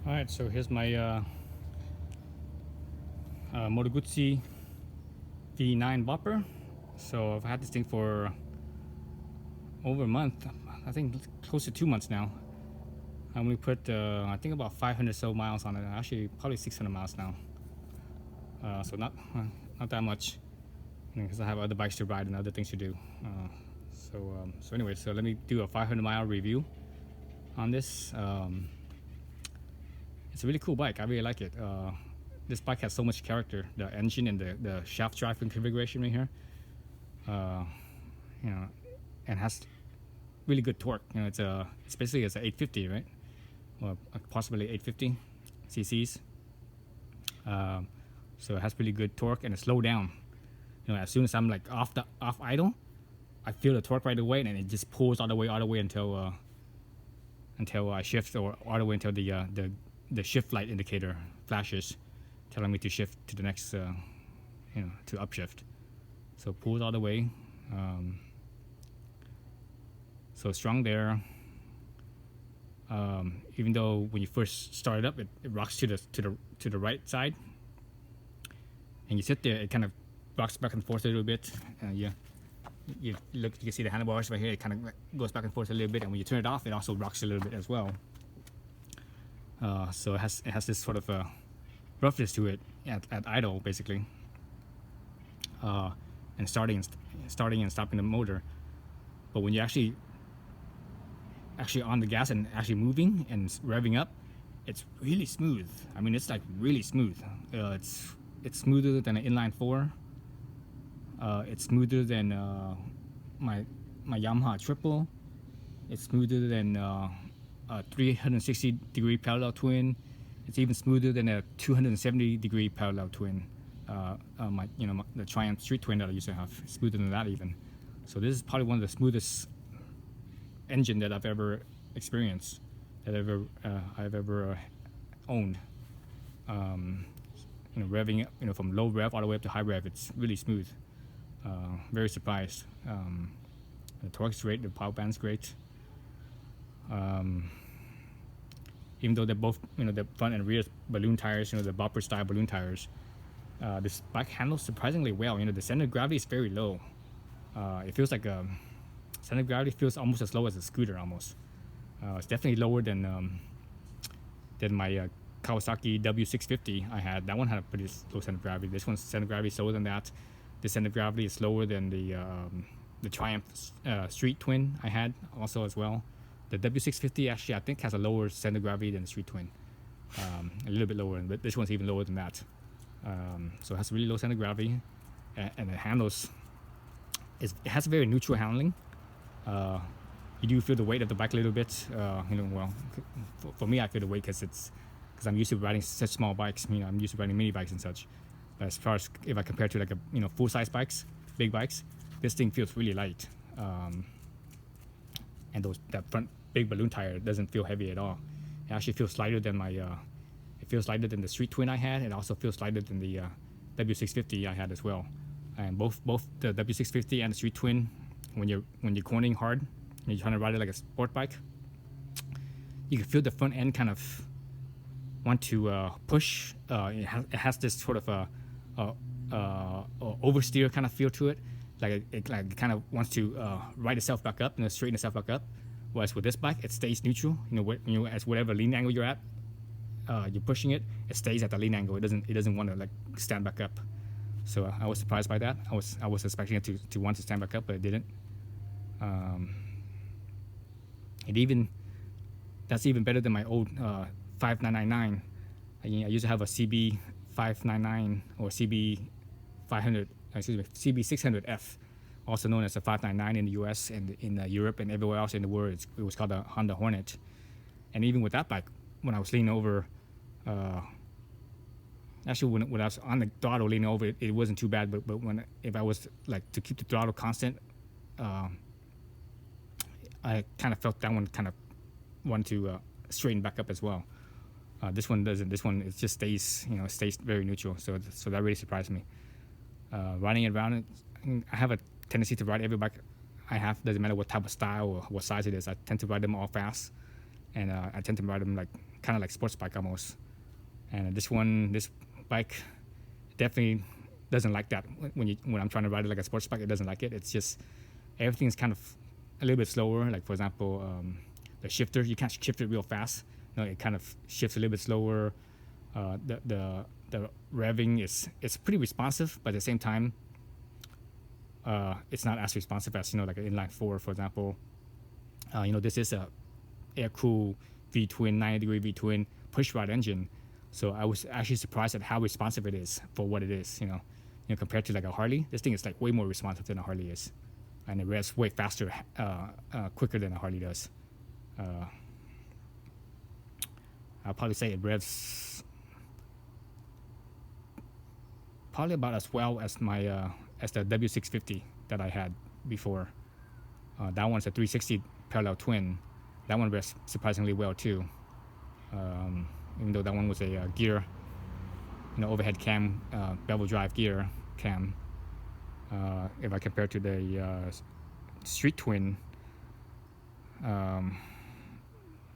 Alright, so here's my Moto Guzzi V9 bopper. So I've had this thing for over a month. I think close to 2 months now. I only put I think about 500 so miles on it. Actually, probably 600 miles now. So not that much, because I have other bikes to ride and other things to do. So anyway, so let me do a 500-mile review on this. It's a really cool bike. I really like it. This bike has so much character. The engine and the shaft drive configuration right here, you know, and has really good torque. You know, it's basically it's an 850, right? Or possibly 850 cc's. So it has really good torque and it slow down. You know, as soon as I'm like off idle, I feel the torque right away, and it just pulls all the way until I shift, or all the way until the shift light indicator flashes, telling me to shift to the next, to upshift. So pulls all the way. So strong there. Even though when you first start it up, it rocks to the right side, and you sit there, it kind of rocks back and forth a little bit. You can see the handlebars right here. It kind of goes back and forth a little bit, and when you turn it off, it also rocks a little bit as well. So it has this sort of roughness to it at idle, basically, and starting and stopping the motor. But when you're actually on the gas and actually moving and revving up, it's really smooth. I mean, it's like really smooth. It's smoother than an inline 4. It's smoother than my Yamaha triple. It's smoother than a 360-degree parallel twin. It's even smoother than a 270-degree parallel twin. The Triumph Street Twin that I used to have, smoother than that even. So this is probably one of the smoothest engine that I've ever experienced, that I've ever owned. Revving up, from low rev all the way up to high rev, it's really smooth. Very surprised. The torque's great, the power band's great. Even though they're both, the front and rear balloon tires, the bopper style balloon tires, this bike handles surprisingly well. The center of gravity is very low. It feels like center of gravity feels almost as low as a scooter almost. It's definitely lower than my Kawasaki W650 I had. That one had a pretty low center of gravity. This one's center of gravity is lower than that. The center of gravity is lower than the Triumph Street Twin I had also as well. The W650 actually I think has a lower center of gravity than the Street Twin, a little bit lower, but this one's even lower than that. So it has really low center of gravity, and it handles. It has a very neutral handling. You do feel the weight of the bike a little bit. For me, I feel the weight because I'm used to riding such small bikes. I'm used to riding mini bikes and such. But as far as if I compare to like full size bikes, big bikes, this thing feels really light. And that front big balloon tire doesn't feel heavy at all. It actually feels lighter than it feels lighter than the Street Twin I had. It also feels lighter than the W650 I had as well. And both the W650 and the Street Twin, when you're cornering hard and you're trying to ride it like a sport bike, you can feel the front end kind of want to push. It has this sort of oversteer kind of feel to it. Like it kind of wants to right itself back up and straighten itself back up. Whereas with this bike, it stays neutral. As whatever lean angle you're at, you're pushing it. It stays at the lean angle. It doesn't want to like stand back up. So I was surprised by that. I was expecting it to want to stand back up, but it didn't. That's even better than my old 5999. I used to have a CB 599 or CB 600F, also known as a 599 in the US and in Europe and everywhere else in the world. It was called a Honda Hornet. And even with that bike, when I was leaning over, actually when I was on the throttle leaning over, it wasn't too bad. But if I was like to keep the throttle constant, I kind of felt that one kind of wanted to straighten back up as well. This one doesn't. This one it just stays very neutral. So that really surprised me. Riding it around, I have a tendency to ride every bike I have. Doesn't matter what type of style or what size it is. I tend to ride them all fast, and I tend to ride them like kind of like sports bike almost. And this bike definitely doesn't like that. When I'm trying to ride it like a sports bike, it doesn't like it. It's just everything's kind of a little bit slower. Like for example, the shifter, you can't shift it real fast. It kind of shifts a little bit slower. The revving it's pretty responsive, but at the same time, it's not as responsive as like an inline four, for example. This is a air-cooled V-twin, 90-degree V-twin push rod engine. So I was actually surprised at how responsive it is for what it is. Compared to like a Harley, this thing is like way more responsive than a Harley is, and it revs way faster, quicker than a Harley does. I'll probably say it revs probably about as well as my as the W650 that I had before. That one's a 360 parallel twin. That one revs surprisingly well too. Even though that one was a gear, overhead cam, bevel drive gear cam. If I compare to the street twin,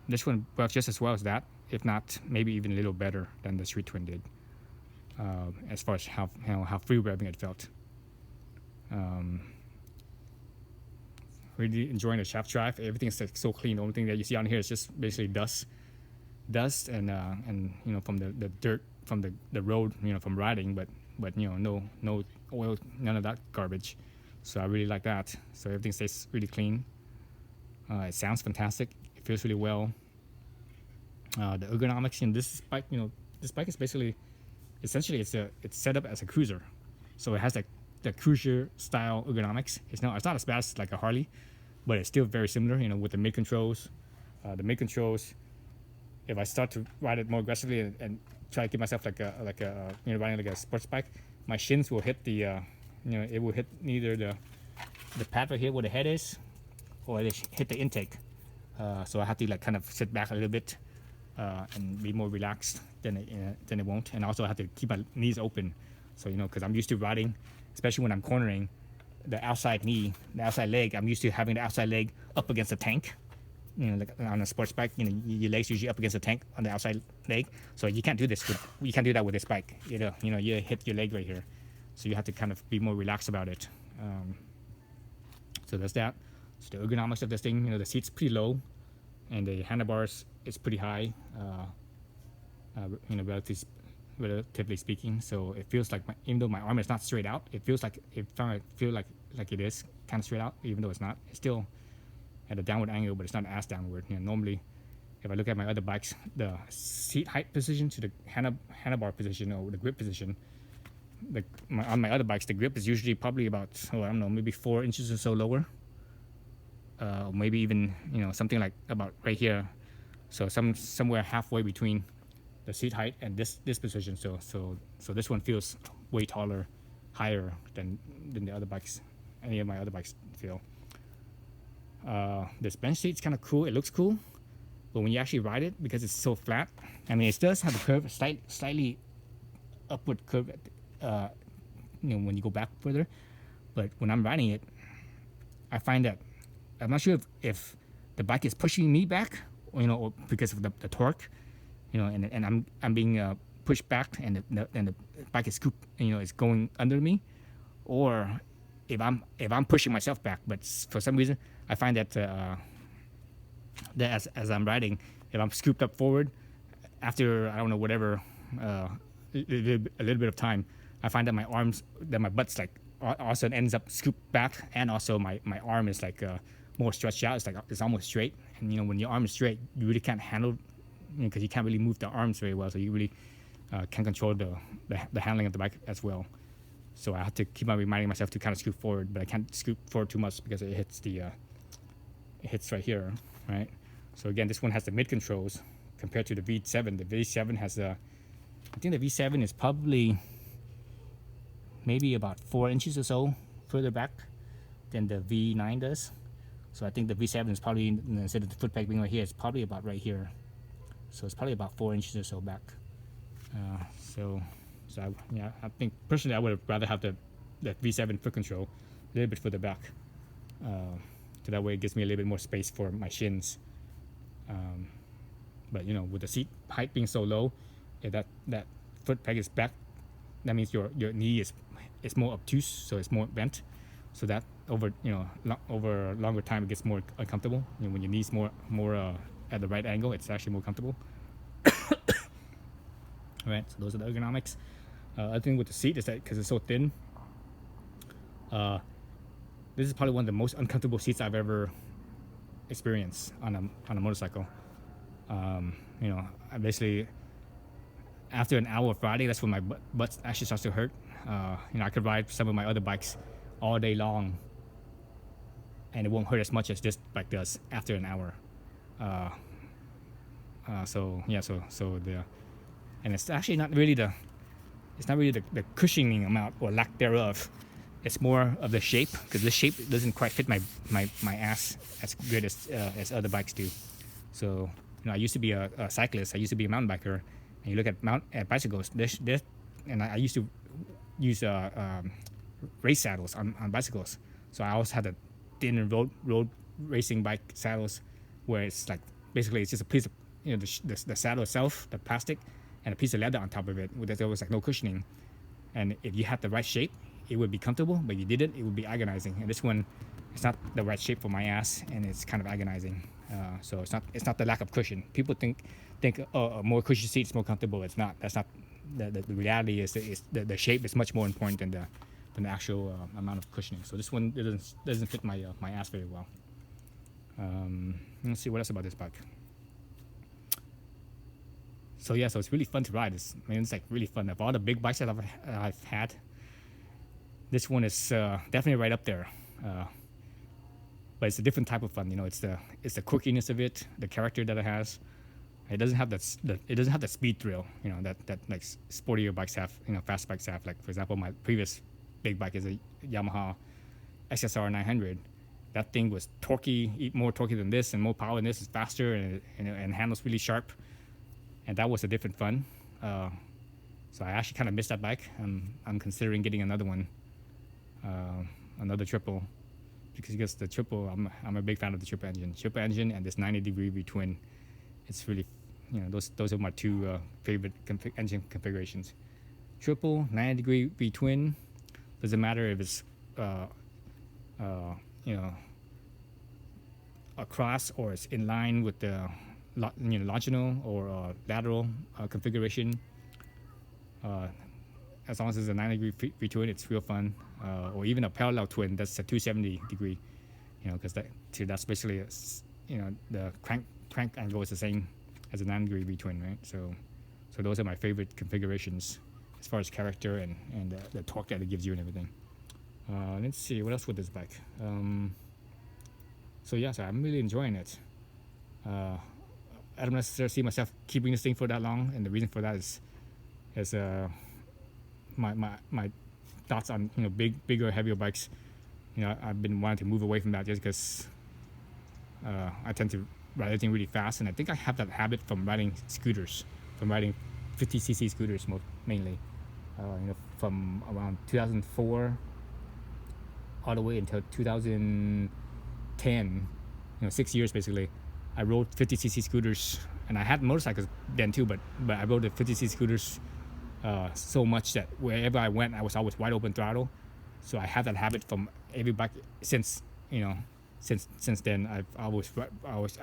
this one works just as well as that, if not maybe even a little better than the street twin did, as far as how free revving it felt. Really enjoying the shaft drive. Everything's like so clean. The only thing that you see on here is just basically dust and from the dirt from the road, from riding, but no oil, none of that garbage. So I really like that. So everything stays really clean. It sounds fantastic. It feels really well. The ergonomics in this bike, this bike is essentially it's set up as a cruiser, so it has like the cruiser style ergonomics. It's not as bad as like a Harley, but it's still very similar. With the mid controls, if I start to ride it more aggressively and try to keep myself like a riding like a sports bike, my shins will hit the it will hit neither the pad right here where the head is, or it hit the intake. So I have to like kind of sit back a little bit and be more relaxed than it won't. And also I have to keep my knees open. So because I'm used to riding, especially when I'm cornering, the outside leg. I'm used to having the outside leg up against the tank. Like on a sports bike, your legs usually up against the tank on the outside leg. So you can't do that with this bike. You hit your leg right here. So you have to kind of be more relaxed about it. So there's that. So the ergonomics of this thing, the seat's pretty low, and the handlebars is pretty high. Relatively speaking. So it feels like even though my arm is not straight out, it feels like it is kind of straight out, even though it's not. It's still at a downward angle, but it's not as downward. Normally, if I look at my other bikes, the seat height position to the handlebar position or the grip position, on my other bikes, the grip is usually probably about, maybe 4 inches or so lower. Maybe even, something like about right here. So somewhere halfway between the seat height and this position. So this one feels way taller, higher than the other bikes, any of my other bikes feel. This bench seat's kind of cool. It looks cool, but when you actually ride it, because it's so flat, it does have a curve, slightly upward curve, when you go back further. But when I'm riding it, I find that I'm not sure if the bike is pushing me back, or because of the torque, and I'm being pushed back, and the bike is is going under me, or if I'm pushing myself back. But for some reason, I find that as I'm riding, if I'm scooped up forward, after whatever a little bit of time, I find that my butt's like also ends up scooped back, and also my arm is like more stretched out. It's almost straight, and when your arm is straight, you really can't handle, because you can't really move the arms very well, so you really can't control the handling of the bike as well. So I have to keep on reminding myself to kind of scoop forward, but I can't scoop forward too much because it hits right here, right? So again, this one has the mid controls compared to the V7. The V7 has I think the V7 is probably maybe about 4 inches or so further back than the V9 does. So I think the V7 is probably, instead of the foot peg being right here, it's probably about right here. So it's probably about 4 inches or so back. So I think personally I would rather have the V7 foot control a little bit further back. So that way it gives me a little bit more space for my shins. But with the seat height being so low, if that foot peg is back, that means your knee is more obtuse, so it's more bent. So that over over a longer time it gets more uncomfortable. When your knee's more at the right angle, it's actually more comfortable. All right, so those are the ergonomics. Other thing with the seat is that because it's so thin, this is probably one of the most uncomfortable seats I've ever experienced on a motorcycle. I basically, after an hour of riding, that's when my butt actually starts to hurt. I could ride some of my other bikes all day long, and it won't hurt as much as this bike does after an hour. So and it's actually not really the cushioning amount or lack thereof. It's more of the shape, because this shape doesn't quite fit my ass as good as other bikes do. So I used to be a cyclist. I used to be a mountain biker. And you look at bicycles. And I used to use race saddles on bicycles. So I always had a thin road racing bike saddles, where it's like basically it's just a piece of the saddle itself, the plastic, and a piece of leather on top of it. There was like no cushioning. And if you had the right shape, it would be comfortable, but if you didn't, it would be agonizing. And this one, it's not the right shape for my ass, and it's kind of agonizing. So it's not the lack of cushion. People think a more cushy seat is more comfortable. It's not. That's not. The reality is the shape is much more important than the actual amount of cushioning. So this one doesn't fit my ass very well. Let's see what else about this bike. So it's really fun to ride. It's like really fun. Of all the big bikes that I've had, this one is definitely right up there. But it's a different type of fun. It's the quirkiness of it, the character that it has. It doesn't have the speed thrill. That like sportier bikes have. Fast bikes have. Like for example, my previous big bike is a Yamaha XSR 900. That thing was torquey, more torquey than this, and more power than this. It's faster and handles really sharp. And that was a different fun. So I actually kind of missed that bike. I'm considering getting another one, another triple, because the triple, I'm a big fan of the triple engine and this 90-degree V-twin. It's really, those are my two favorite engine configurations. Triple 90-degree V-twin. Doesn't matter if it's across or it's in line with the longitudinal or lateral configuration. As long as it's a 90-degree V-twin, it's real fun. Or even a parallel twin that's a 270-degree, because that's basically the crank angle is the same as a 90-degree V-twin, right? So those are my favorite configurations as far as character and the torque that it gives you and everything. Let's see what else with this bike. So I'm really enjoying it. I don't necessarily see myself keeping this thing for that long, and the reason for that is my thoughts on bigger, heavier bikes. I've been wanting to move away from that just because I tend to ride everything really fast, and I think I have that habit from riding scooters, from riding 50cc scooters mainly. From around 2004 all the way until 2010, 6 years basically. I rode 50cc scooters, and I had motorcycles then too, but I rode the 50cc scooters so much that wherever I went, I was always wide open throttle. So I have that habit from every bike since then. I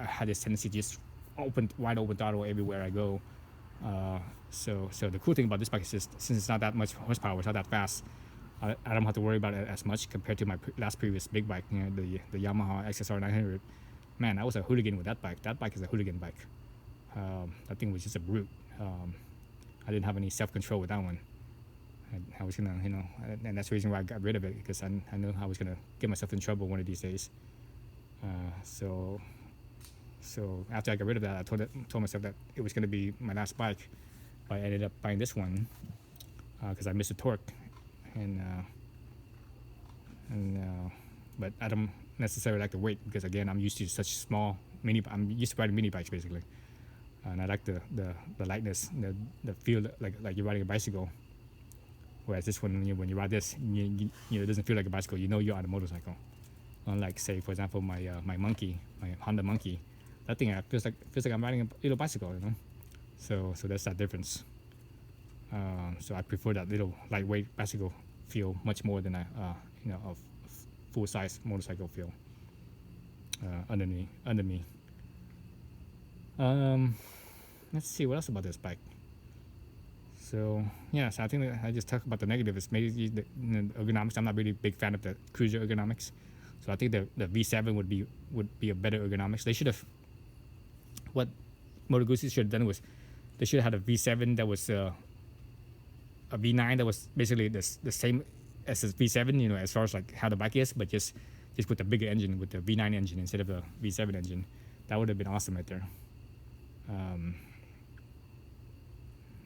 had this tendency to just wide open throttle everywhere I go. So the cool thing about this bike is just, since it's not that much horsepower, it's not that fast, I don't have to worry about it as much compared to my previous big bike, the Yamaha XSR 900. Man, I was a hooligan with that bike. That bike is a hooligan bike. That thing was just a brute. I didn't have any self-control with that one. I was gonna, and that's the reason why I got rid of it, because I knew I was gonna get myself in trouble one of these days. So after I got rid of that, I told myself that it was gonna be my last bike. But I ended up buying this one because I missed the torque, but I don't necessarily like the weight, because again, I'm used to such small I'm used to riding mini bikes basically, and I like the lightness, the feel like you're riding a bicycle. Whereas this one, when you ride this, it doesn't feel like a bicycle. You're on a motorcycle. Unlike, say, for example, my Honda Monkey, that thing feels like I'm riding a little bicycle, you know. So that's that difference. So I prefer that little lightweight bicycle feel much more than a full size motorcycle feel under me. Let's see what else about this bike. So yeah, so I think that I just talked about the negatives. Maybe the ergonomics. I'm not really a big fan of the cruiser ergonomics. So I think the V7 would be a better ergonomics. They should have, what Moto Guzzi should have done was they should have had a V7 that was a V9 that was basically the same as a V7, you know, as far as like how the bike is, but just with a bigger engine, with the V9 engine instead of the V7 engine. That would have been awesome right there.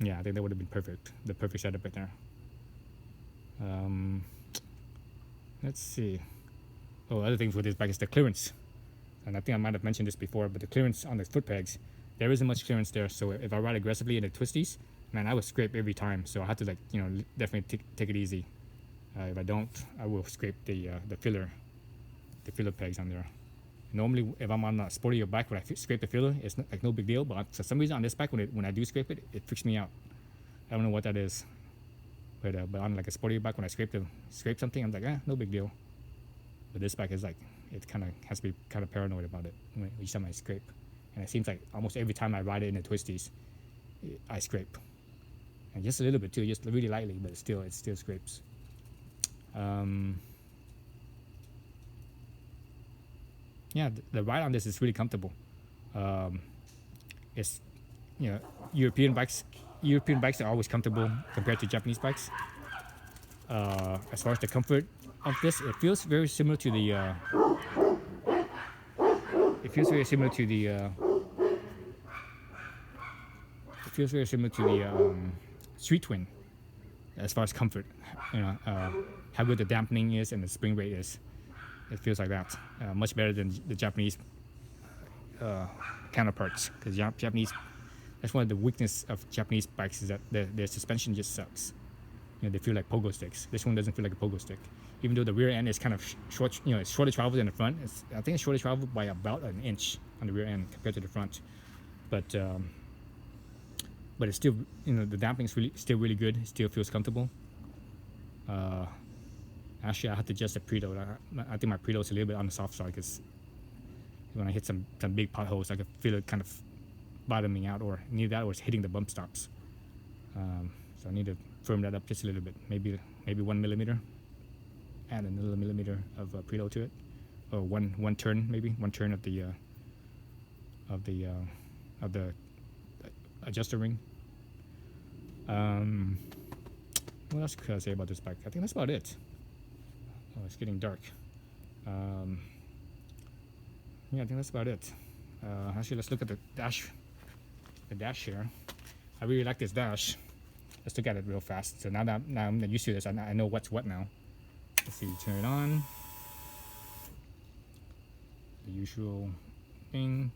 Yeah, I think that would have been perfect. The perfect setup right there. Let's see. Oh, other things with this bike is the clearance. And I think I might have mentioned this before, but the clearance on the foot pegs, there isn't much clearance there. So if I ride aggressively in the twisties, man, I would scrape every time. So I have to, like, you know, definitely take it easy. If I don't, I will scrape the filler pegs on there. Normally, if I'm on a sportier bike, when I scrape the filler, it's like no big deal. But for some reason on this bike, when I do scrape it, it freaks me out. I don't know what that is. But on like a sportier bike, when I scrape something, I'm like, no big deal. But this bike is like, it kind of has to be kind of paranoid about it each time I scrape. And it seems like almost every time I ride it in the twisties, I scrape. And just a little bit too, just really lightly, but it still scrapes. Yeah, the ride on this is really comfortable. It's, you know, European bikes are always comfortable compared to Japanese bikes. As far as the comfort of this, it feels very similar to the Street Twin as far as comfort. You know, how good the dampening is and the spring rate is. It feels like that. Much better than the Japanese counterparts. Because Japanese, that's one of the weaknesses of Japanese bikes, is that their suspension just sucks. You know, they feel like pogo sticks. This one doesn't feel like a pogo stick. Even though the rear end is kind of short, you know, it's shorter travel than the front. I think it's shorter travel by about an inch on the rear end compared to the front. But it's still, you know, the damping is still really good. It still feels comfortable. Actually, I had to adjust the preload. I think my preload is a little bit on the soft side, because when I hit some big potholes, I could feel it kind of bottoming out, or neither that or it's hitting the bump stops. So I need to firm that up just a little bit, maybe 1 millimeter. Add another millimeter of preload to it, or one turn, maybe one turn of the adjuster ring. What else could I say about this bike? I think that's about it. Oh, it's getting dark. Yeah, I think that's about it. Actually, let's look at the dash. The dash here. I really like this dash. Let's look at it real fast. So now I'm used to this, I know what's what now. Let's see, turn it on. The usual thing.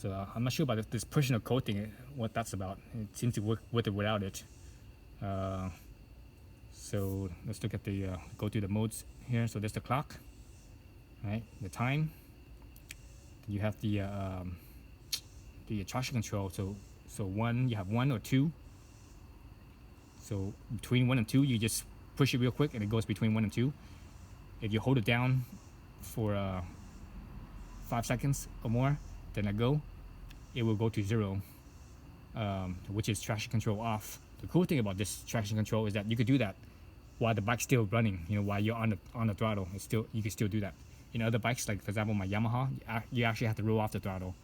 So I'm not sure about this personal coating, what that's about. It seems to work with or without it. So let's look at go through the modes here. So there's the clock, right? The time. You have the traction control. So one, you have 1 or 2. So between 1 and 2, you just push it real quick, and it goes between 1 and 2. If you hold it down for 5 seconds or more, then let go. It will go to 0, which is traction control off. The cool thing about this traction control is that you could do that while the bike's still running. You know, while you're on the throttle, you can still do that. In other bikes, like for example my Yamaha, you actually have to roll off the throttle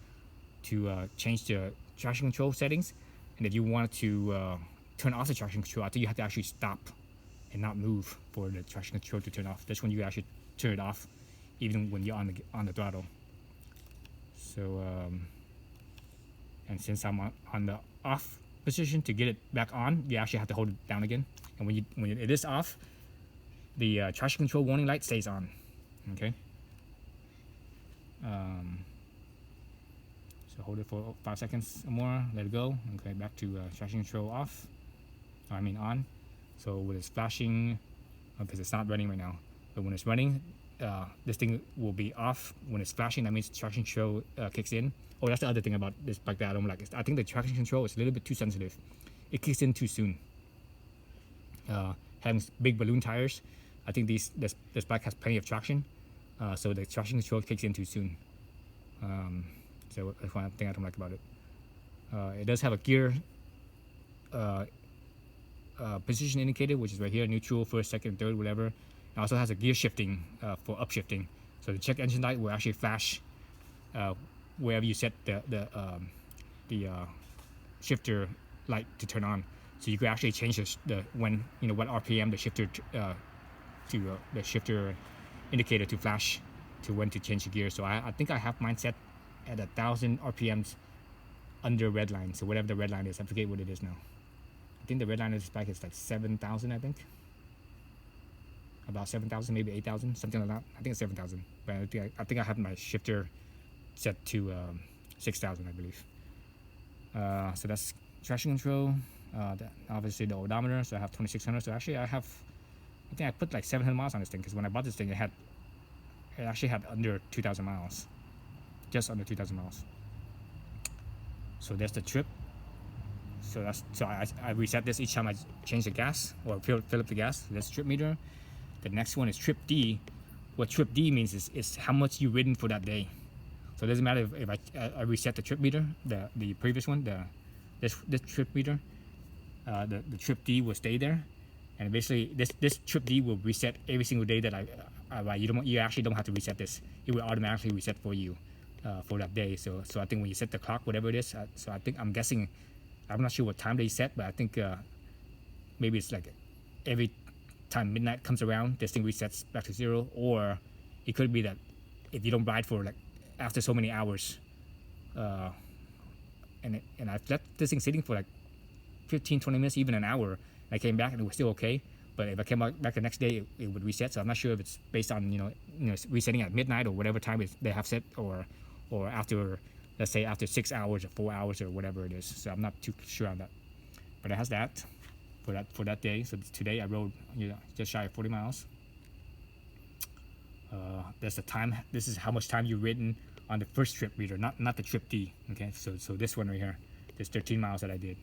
to change the traction control settings. And if you want to turn off the traction control, I think you have to actually stop and not move for the traction control to turn off. That's when you actually turn it off, even when you're on the throttle. So and since I'm on the off position, to get it back on, you actually have to hold it down again. And when it is off, the traction control warning light stays on. Okay. So hold it for 5 seconds or more, let it go. Okay, back to traction control off. I mean on. So when it's flashing, because it's not running right now, but when it's running, this thing will be off when it's flashing. That means traction control kicks in. Oh, that's the other thing about this bike that I don't like. I think the traction control is a little bit too sensitive. It kicks in too soon. Having big balloon tires, I think this bike has plenty of traction, so the traction control kicks in too soon. So that's one thing I don't like about it. It does have a gear position indicator, which is right here, neutral, first, second, third, whatever. It also has a gear shifting for upshifting. So the check engine light will actually flash wherever you set the shifter light to turn on. So you could actually change the when, you know, what RPM the shifter the shifter indicator to flash to when to change the gear. So I think I have mine set at 1,000 RPMs under red line. So whatever the red line is, I forget what it is now. I think the red line of this bike is like 7,000, I think. About 7,000, maybe 8,000, something like that. I think it's 7,000. But I think I have my shifter set to 6,000, I believe. So that's traction control. Obviously the odometer, so I have 2,600. So actually I think I put like 700 miles on this thing, because when I bought this thing, it actually had under 2,000 miles, just under 2,000 miles. So there's the trip. So I reset this each time I change the gas or fill up the gas. So that's trip meter. The next one is trip D. What trip D means is how much you've ridden for that day. So it doesn't matter if I reset the trip meter, the previous one, this trip meter, the trip D will stay there, and basically this trip D will reset every single day that you actually don't have to reset this. It will automatically reset for you for that day. So I think when you set the clock, whatever it is, I'm guessing, I'm not sure what time they set, but I think maybe it's like every time midnight comes around, this thing resets back to 0, or it could be that if you don't ride for like after so many hours, and I've left this thing sitting for like 15-20 minutes, even an hour, and I came back and it was still okay. But if I came back the next day, it would reset. So I'm not sure if it's based on you know resetting at midnight or whatever time they have set, or after, let's say after 6 hours or 4 hours or whatever it is. So I'm not too sure on that. But it has that for that day. So today I rode just shy of 40 miles. That's the time. This is how much time you've ridden on the first trip meter, not the trip D. Okay, so this one right here, there's 13 miles that I did.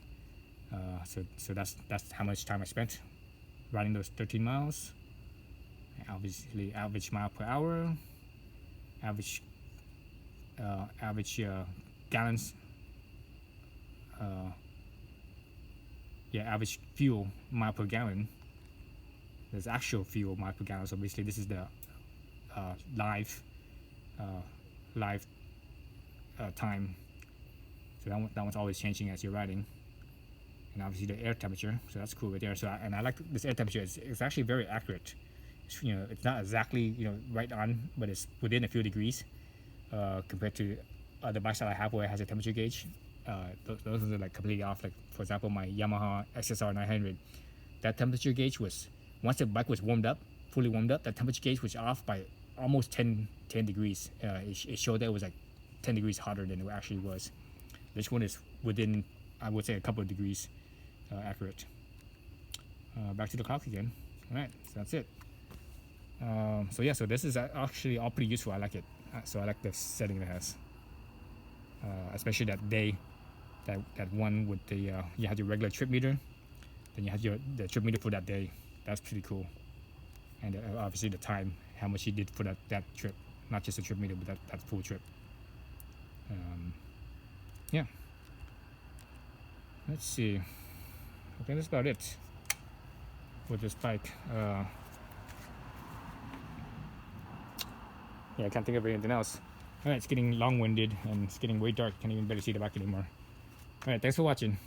So that's how much time I spent riding those 13 miles. Obviously, average mile per hour, average gallons. Average fuel mile per gallon. There's actual fuel mile per gallon. So basically, this is the live time. So that one's always changing as you're riding. And obviously the air temperature. So that's cool right there. So I like this air temperature. It's actually very accurate. It's not exactly right on, but it's within a few degrees compared to other bikes that I have where it has a temperature gauge. Those are like completely off. Like for example, my Yamaha XSR 900, that temperature gauge was, once the bike was fully warmed up, that temperature gauge was off by almost 10 degrees. It showed that it was like 10 degrees hotter than it actually was. This one is within, I would say, a couple of degrees accurate. Back to the clock again. All right, so that's it. So this is actually all pretty useful. I like it. So I like the setting it has, especially that day, that one with the you have your regular trip meter, then you have the trip meter for that day. That's pretty cool. And obviously the time, how much you did for that trip, not just a trip meter, but that full trip. Yeah. Let's see. I think that's about it with this bike. I can't think of anything else. All right, it's getting long-winded and it's getting way dark. Can't even barely see the back anymore. All right, thanks for watching.